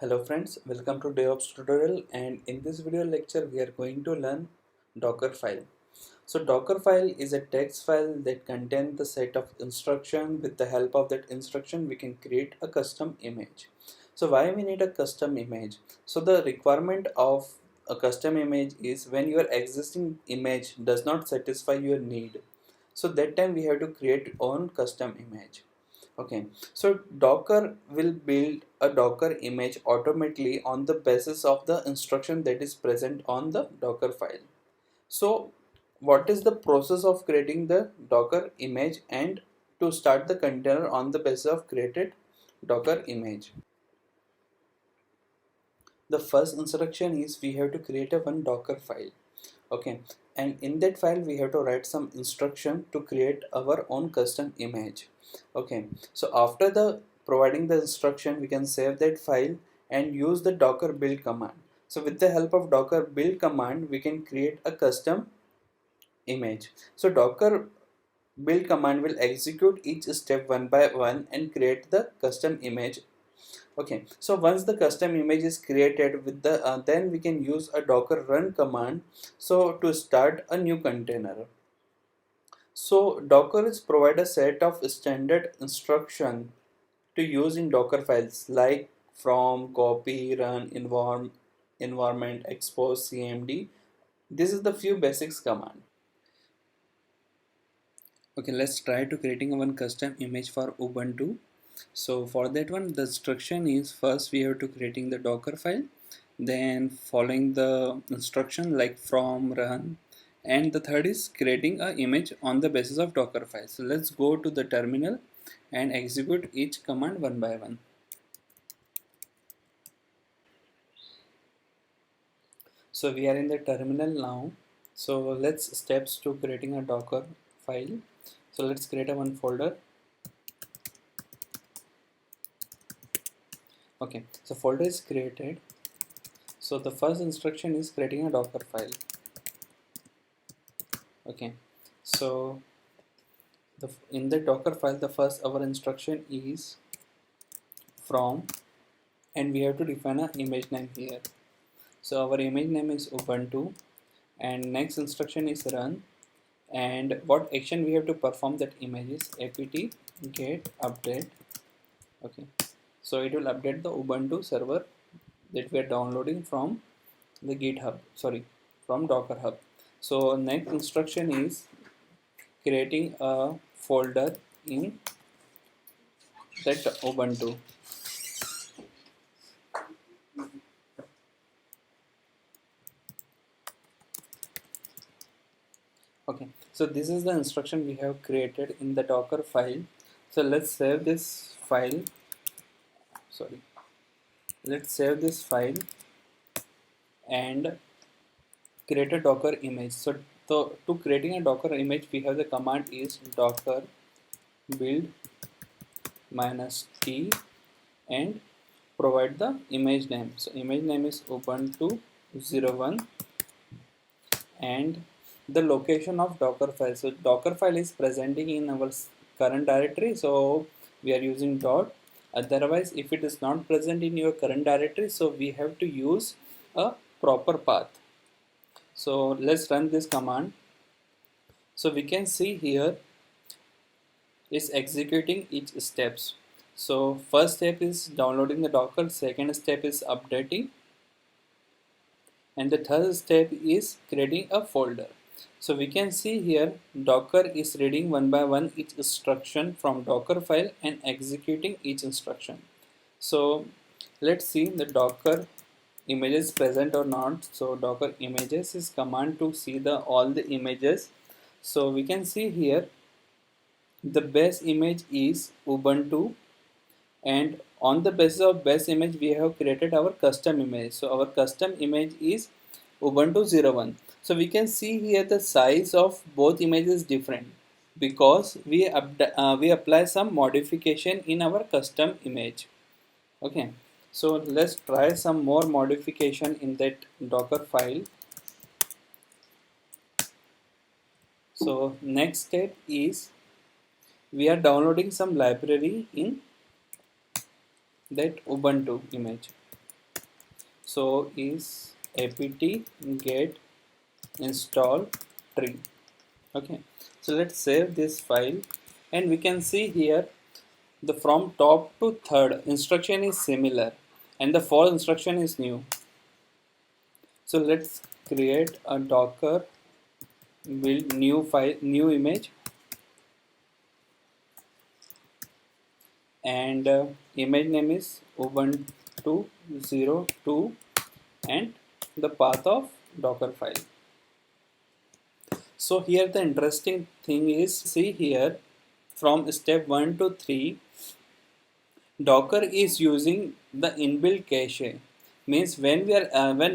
Hello friends, welcome to DevOps tutorial, and in this video lecture we are going to learn Dockerfile. So Dockerfile is a text file that contains the set of instruction. With the help of that instruction we can create a custom image. So why we need a custom image? So the requirement of a custom image is when your existing image does not satisfy your need. So that time we have to create own custom image. Okay, so Docker will build a Docker image automatically on the basis of the instruction that is present on the Docker file. So what is the process of creating the Docker image and to start the container on the basis of created Docker image? The first instruction is we have to create a one Docker file. Okay, and in that file we have to write some instruction to create our own custom image. Okay, so after the providing the instruction we can save that file and use the docker build command. So with the help of docker build command we can create a custom image. So docker build command will execute each step one by one and create the custom image. Okay, so once the custom image is created with the then we can use a docker run command so to start a new container. So docker is provide a set of standard instruction to use in docker files like from, copy, run, environment, expose, cmd. This is the few basics command. Okay, let's try to creating one custom image for Ubuntu. So for that one the instruction is first we have to creating the docker file, then following the instruction like from, run, and the third is creating a image on the basis of docker file. So let's go to the terminal and execute each command one by one. So we are in the terminal now. So let's steps to creating a docker file. So let's create a one folder. Okay, so folder is created. So the first instruction is creating a docker file. Okay, so in the docker file the first our instruction is from, and we have to define an image name here. So our image name is Ubuntu, and next instruction is run, and what action we have to perform that image is apt get update. Okay, so it will update the Ubuntu server that we are downloading from the GitHub, sorry, from Docker Hub. So next instruction is creating a folder in that Ubuntu. Okay, so this is the instruction we have created in the Docker file. So let's save this file. Sorry, let's save this file and create a Docker image. So to creating a Docker image, we have the command is docker build -t and provide the image name. So image name is Ubuntu 01 and the location of docker file. So docker file is presenting in our current directory, so we are using dot. Otherwise if it is not present in your current directory, so we have to use a proper path. So let's run this command. So we can see here is executing each steps. So first step is downloading the docker, second step is updating, and the third step is creating a folder. So we can see here docker is reading one by one each instruction from docker file and executing each instruction. So let's see the docker images present or not. So docker images is command to see the all the images. So we can see here the base image is Ubuntu, and on the basis of base image we have created our custom image. So our custom image is Ubuntu 01. So we can see here the size of both images different because we apply some modification in our custom image. Okay, so let's try some more modification in that docker file. So next step is we are downloading some library in that Ubuntu image. So is apt get install tree. Okay, so let's save this file, and we can see here the from top to third instruction is similar and the fourth instruction is new. So let's create a docker build new file, new image, and image name is ubuntu 02 and the path of docker file. So here the interesting thing is, see here from step 1 to 3 Docker is using the inbuilt cache. Means when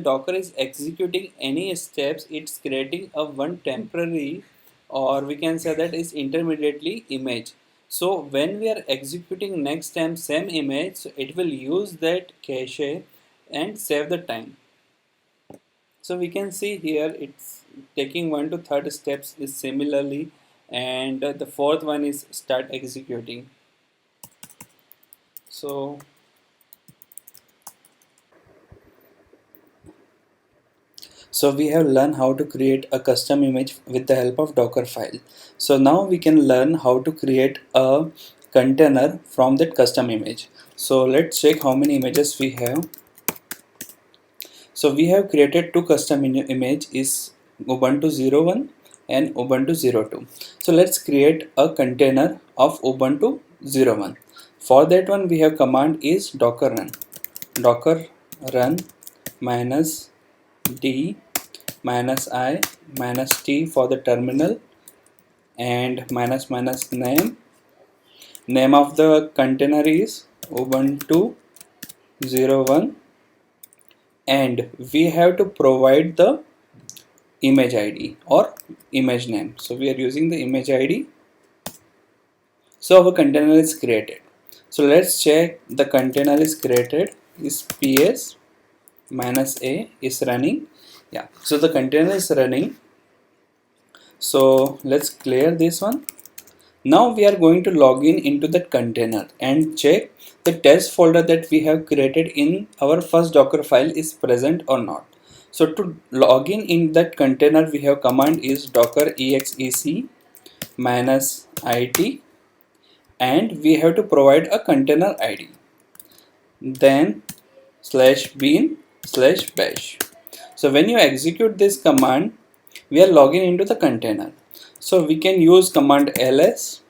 Docker is executing any steps, it's creating a one temporary, or we can say that is intermediately image. So when we are executing next time same image, so it will use that cache and save the time. So we can see here it's taking 1 to third steps is similarly, and the fourth one is start executing. So we have learned how to create a custom image with the help of Docker file. So now we can learn how to create a container from that custom image. So let's check how many images we have. So we have created two custom image is Ubuntu 01 and Ubuntu 02. So let's create a container of Ubuntu 01. For that one we have command is docker run minus d minus I minus T for the terminal, and minus minus name of the container is Ubuntu 01, and we have to provide the image ID or image name. So we are using the image ID. So our container is created. So let's check the container is created is ps minus a is running. Yeah, so the container is running. So let's clear this one. Now we are going to log in into that container and check the test folder that we have created in our first Docker file is present or not. So to log in that container, we have command is docker exec minus it, and we have to provide a container ID, then /bin/bash. So when you execute this command, we are logging into the container. So we can use command ls.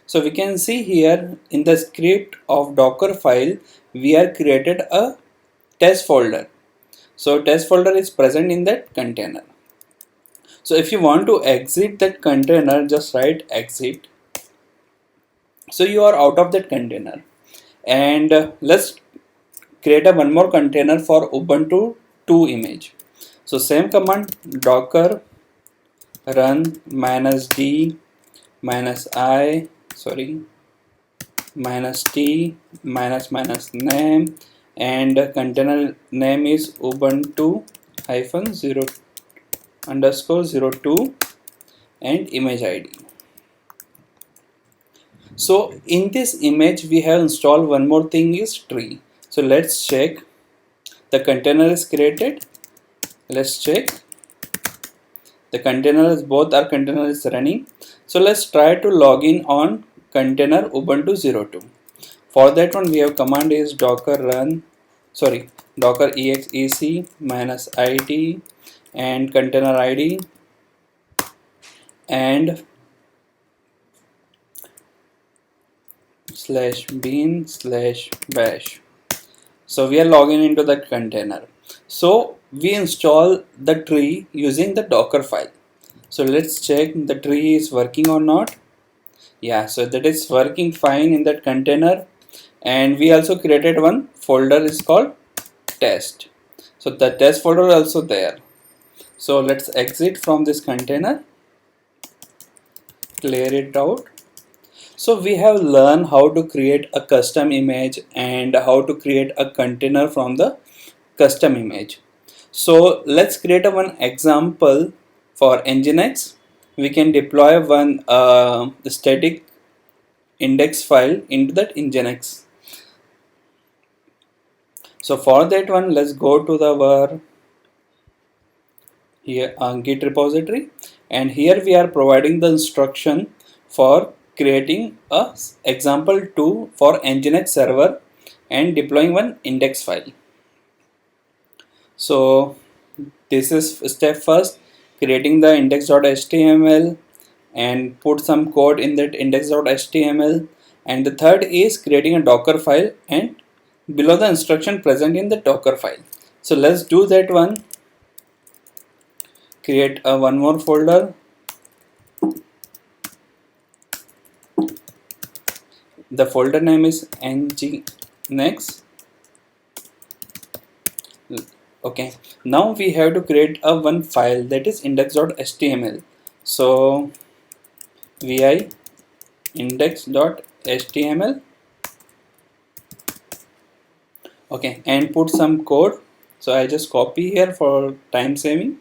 So we can see here in the script of Docker file, we are created a test folder. So test folder is present in that container. So if you want to exit that container, just write exit. So you are out of that container, and let's create a one more container for Ubuntu 2 image. So same command docker run minus d minus I minus t minus minus name, and container name is ubuntu hyphen 0 underscore 02 and image id. So in this image we have installed one more thing is tree. So let's check the container is created. Let's check the container is both our container is running. So let's try to log in on container ubuntu 02. For that one we have command is docker exec minus it and container id and /bin/bash. So we are logging into that container. So we install the tree using the docker file. So let's check the tree is working or not. Yeah, so that is working fine in that container, and we also created one folder is called test. So the test folder is also there. So let's exit from this container, clear it out. So we have learned how to create a custom image and how to create a container from the custom image. So let's create one example for Nginx. We can deploy one static index file into that Nginx. So for that one, let's go to the our here Git repository, and here we are providing the instruction for creating a example2 for Nginx server and deploying one index file. So this is step first, creating the index.html and put some code in that index.html, and the third is creating a Docker file and below the instruction present in the Docker file. So let's do that one. Create a one more folder. The folder name is nginx. Okay, now we have to create a one file, that is index.html. So vi index.html. Okay, and put some code. So I just copy here for time saving.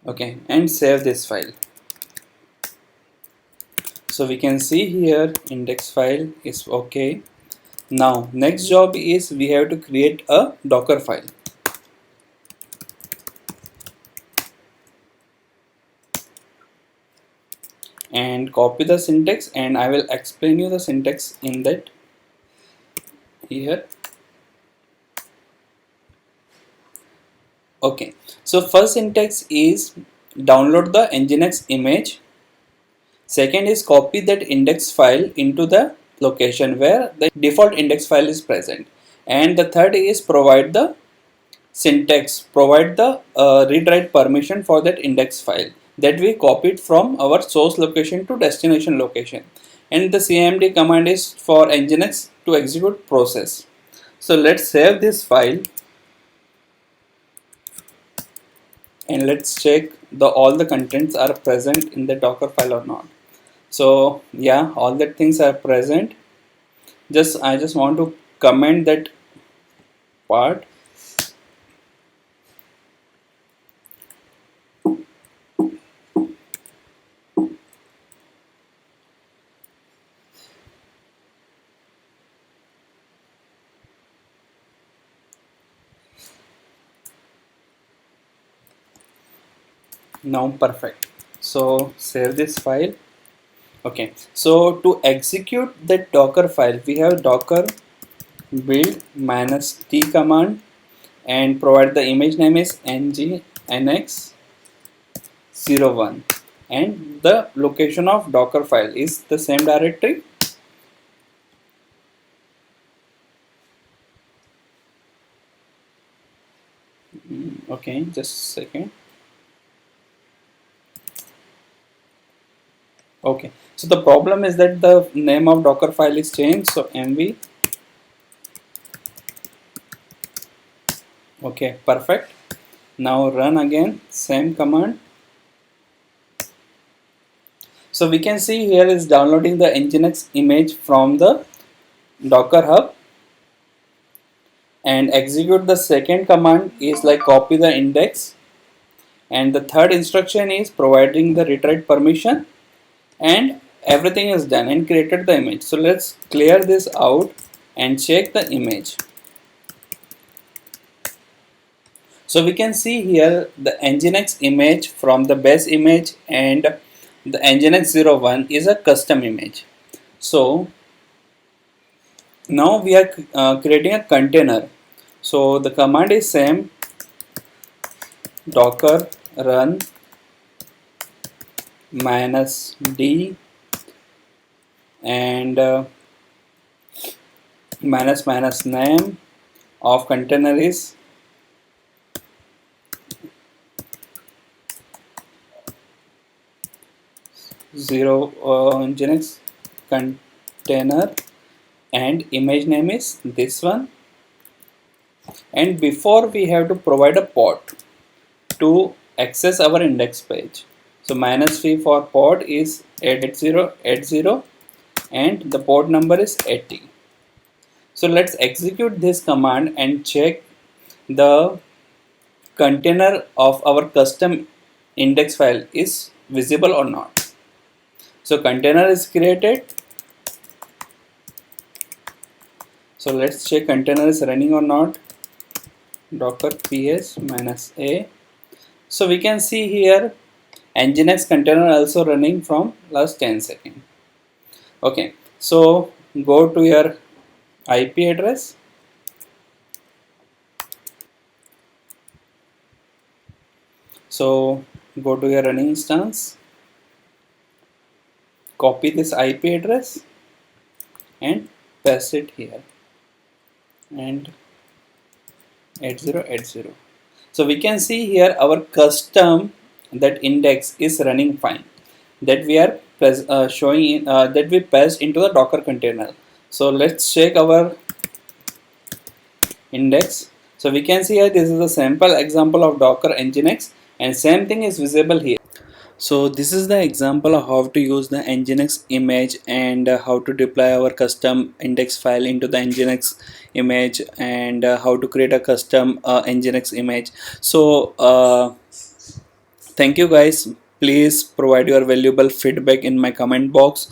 Okay, and save this file. So we can see here index file is okay. Now next job is we have to create a Docker file. And copy the syntax, and I will explain you the syntax in that here. Okay, so first syntax is download the Nginx image. Second is copy that index file into the location where the default index file is present. And the third is provide the syntax, provide the read-write permission for that index file that we copied from our source location to destination location. And the cmd command is for Nginx to execute process. So let's save this file and let's check all the contents are present in the Docker file or not. So yeah, all the things are present. I just want to comment that part. Now perfect. So save this file. Okay, so to execute that Docker file, we have docker build -t command and provide the image name is nginx01, and the location of Docker file is the same directory. Okay, just a second. Okay, so the problem is that the name of Docker file is changed, so mv. Okay, perfect. Now run again, same command. So we can see here is downloading the Nginx image from the Docker Hub, and execute the second command is like copy the index, and the third instruction is providing the read-write permission, and everything is done and created the image. So let's clear this out and check the image. So we can see here the Nginx image from the base image, and the Nginx01 is a custom image. So now we are creating a container. So the command is same, docker run -d and --name of container is Nginx container, and image name is this one. And before we have to provide a port to access our index page. So -v for port is 8080 and the port number is 80. So let's execute this command and check the container of our custom index file is visible or not. So container is created. So let's check container is running or not. Docker ps -a. So we can see here Nginx container also running from last 10 seconds. Okay, so go to your IP address. So go to your running instance, copy this IP address and paste it here and 8080. So we can see here our custom that index is running fine, that we are showing in, that we passed into the Docker container. So let's check our index. So we can see here this is a sample example of Docker Nginx, and same thing is visible here. So this is the example of how to use the Nginx image and how to deploy our custom index file into the Nginx image, and how to create a custom Nginx image. So thank you guys. Please provide your valuable feedback in my comment box